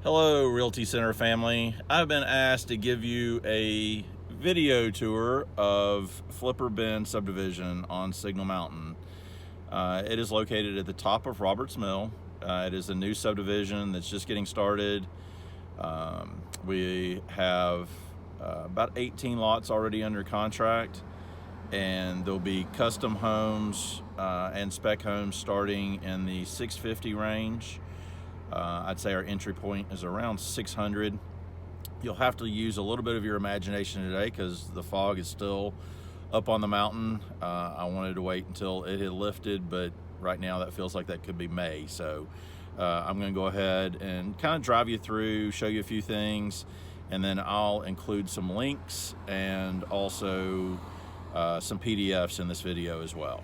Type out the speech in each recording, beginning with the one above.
Hello, Realty Center family. I've been asked to give you a video tour of Flipper Bend Subdivision on Signal Mountain. It is located at the top of Roberts Mill. It is a new subdivision that's just getting started. We have about 18 lots already under contract, and there'll be custom homes and spec homes starting in the 650 range. I'd say our entry point is around 600. You'll have to use a little bit of your imagination today because the fog is still up on the mountain. I wanted to wait until it had lifted, but right now that feels like that could be May. So I'm going to go ahead and kind of drive you through, show you a few things, and then I'll include some links and also some PDFs in this video as well.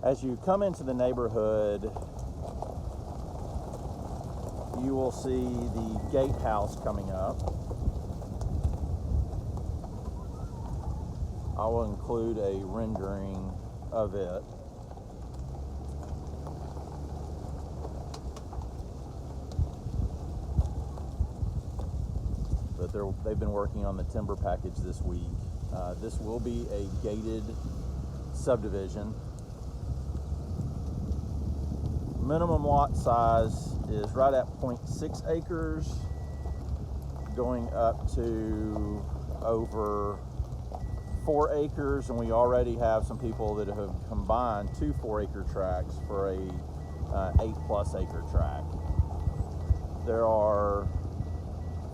As you come into the neighborhood, you will see the Gatehouse coming up. I will include a rendering of it. But they've been working on the timber package this week. This will be a gated subdivision. Minimum lot size is right at 0.6 acres, going up to over 4 acres, and we already have some people that have combined 2 4-acre tracts for a 8+ acre tract. There are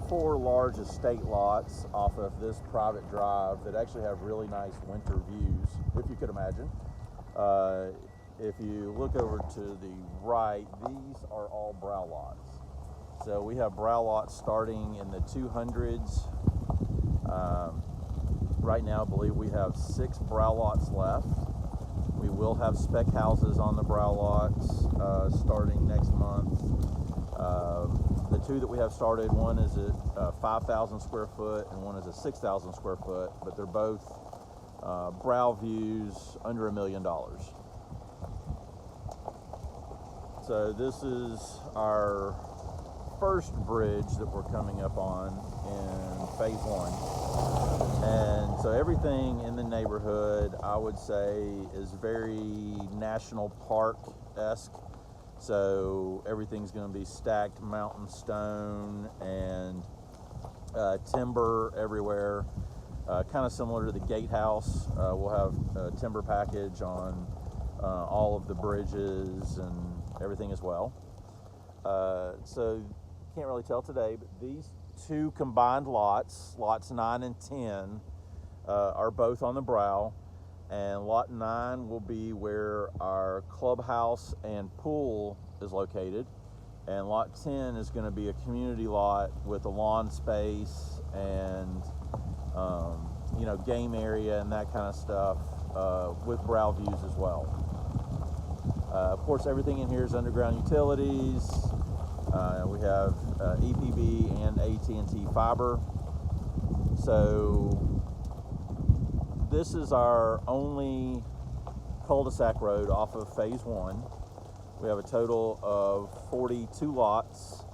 4 large estate lots off of this private drive that actually have really nice winter views, if you could imagine. If you look over to the right, these are all brow lots. So we have brow lots starting in the 200s. Right now, I believe we have 6 brow lots left. We will have spec houses on the brow lots starting next month. The 2 that we have started, one is at 5,000 square foot and one is at 6,000 square foot, but they're both brow views under $1 million. So this is our first bridge that we're coming up on in phase 1. And so everything in the neighborhood, I would say, is very National Park-esque. So everything's going to be stacked mountain stone and timber everywhere. Kind of similar to the Gatehouse. We'll have a timber package on all of the bridges and everything as well. So can't really tell today, but these 2 combined lots, lots 9 and 10, are both on the brow, and lot 9 will be where our clubhouse and pool is located, and lot 10 is going to be a community lot with a lawn space and game area and that kind of stuff, with brow views as well. Of course, everything in here is underground utilities. We have EPB and AT&T fiber. So this is our only cul-de-sac road off of phase 1. We have a total of 42 lots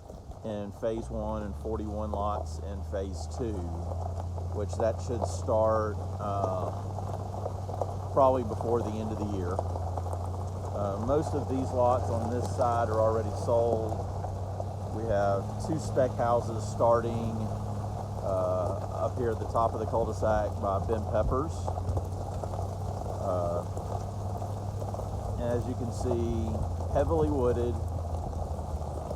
in phase 1 and 41 lots in phase 2, which that should start probably before the end of the year. Most of these lots on this side are already sold. We have 2 spec houses starting up here at the top of the cul-de-sac by Ben Peppers. And as you can see, heavily wooded.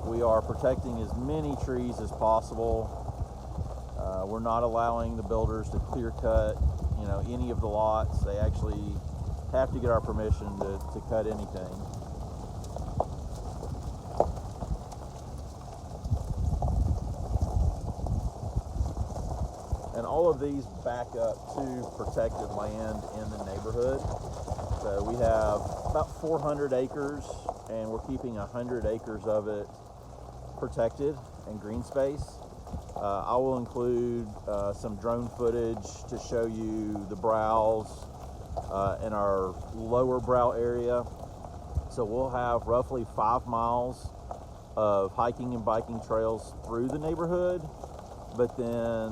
We are protecting as many trees as possible. We're not allowing the builders to clear cut, any of the lots. They actually have to get our permission to cut anything. And all of these back up to protected land in the neighborhood. So we have about 400 acres, and we're keeping 100 acres of it protected and green space. I will include some drone footage to show you the brows in our lower brow area. So So we'll have roughly 5 miles of hiking and biking trails through the neighborhood, but then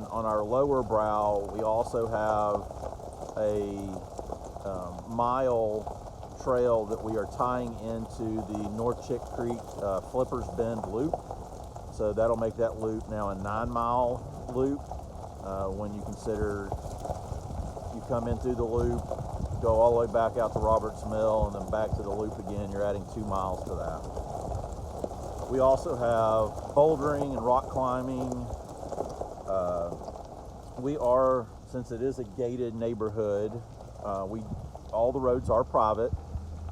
on our lower brow we also have a mile trail that we are tying into the North Chick Creek Flippers Bend loop. So that'll make that loop now a 9-mile loop. When you consider you come in through the loop, go all the way back out to Roberts Mill, and then back to the loop again, you're adding 2 miles to that. We also have bouldering and rock climbing. Since it is a gated neighborhood, all the roads are private,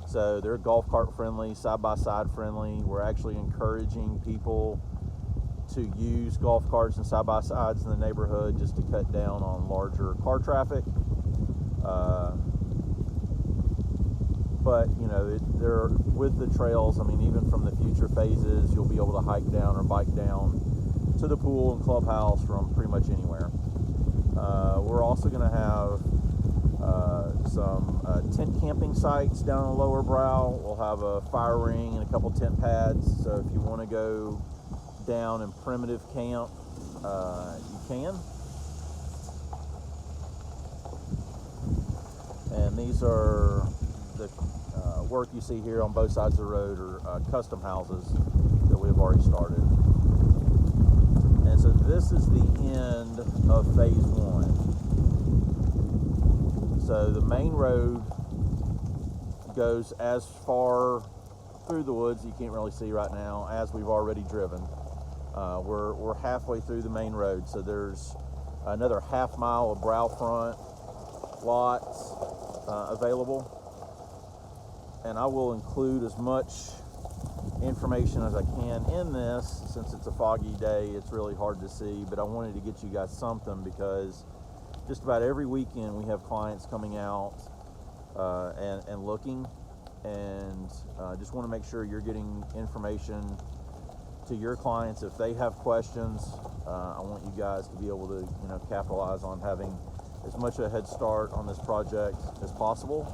so they're golf cart friendly, side-by-side friendly. We're actually encouraging people to use golf carts and side-by-sides in the neighborhood just to cut down on larger car traffic. But you know, they're with the trails. I mean, even from the future phases, you'll be able to hike down or bike down to the pool and clubhouse from pretty much anywhere. We're also going to have some tent camping sites down on the lower brow. We'll have a fire ring and a couple tent pads, so if you want to go down and primitive camp, you can. And these are the work you see here on both sides of the road are custom houses that we've already started. And so this is the end of phase 1. So the main road goes as far through the woods, you can't really see right now, as we've already driven. We're halfway through the main road, so there's another half mile of brow front lots available. And I will include as much information as I can in this. Since it's a foggy day, it's really hard to see, but I wanted to get you guys something because just about every weekend we have clients coming out and looking, and just want to make sure you're getting information to your clients. If they have questions, I want you guys to be able to, you know, capitalize on having as much of a head start on this project as possible.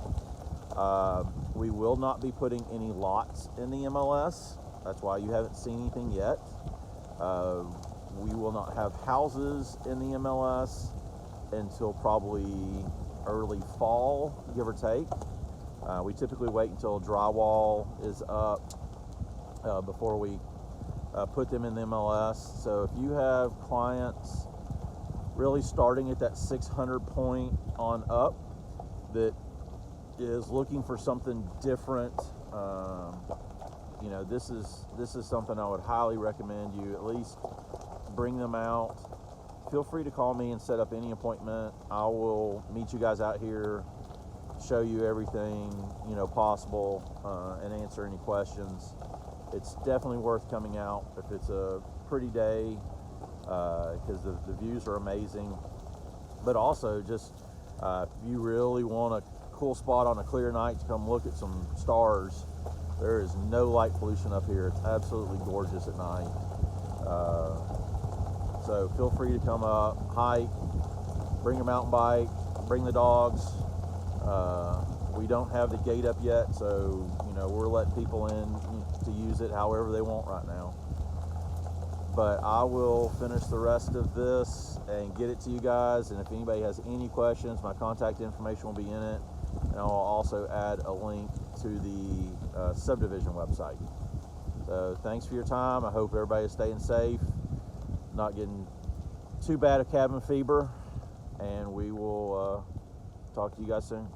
We will not be putting any lots in the MLS. That's why you haven't seen anything yet. We will not have houses in the MLS until probably early fall, give or take. We typically wait until drywall is up before we put them in the MLS. So if you have clients really starting at that 600 point on up that is looking for something different, you know, this is something I would highly recommend you at least bring them out. Feel free to call me and set up any appointment. I will meet you guys out here, show you everything, you know, possible, and answer any questions. It's definitely worth coming out if it's a pretty day, because the views are amazing. But also, just if you really want a cool spot on a clear night to come look at some stars, there is no light pollution up here. It's absolutely gorgeous at night. So feel free to come up, hike, bring your mountain bike, bring the dogs. We don't have the gate up yet, so you know, we're letting people in to use it however they want right now. But I will finish the rest of this and get it to you guys, and if anybody has any questions, my contact information will be in it, and I'll also add a link to the Subdivision website. So thanks for your time. I hope everybody is staying safe, not getting too bad of cabin fever, and we will talk to you guys soon.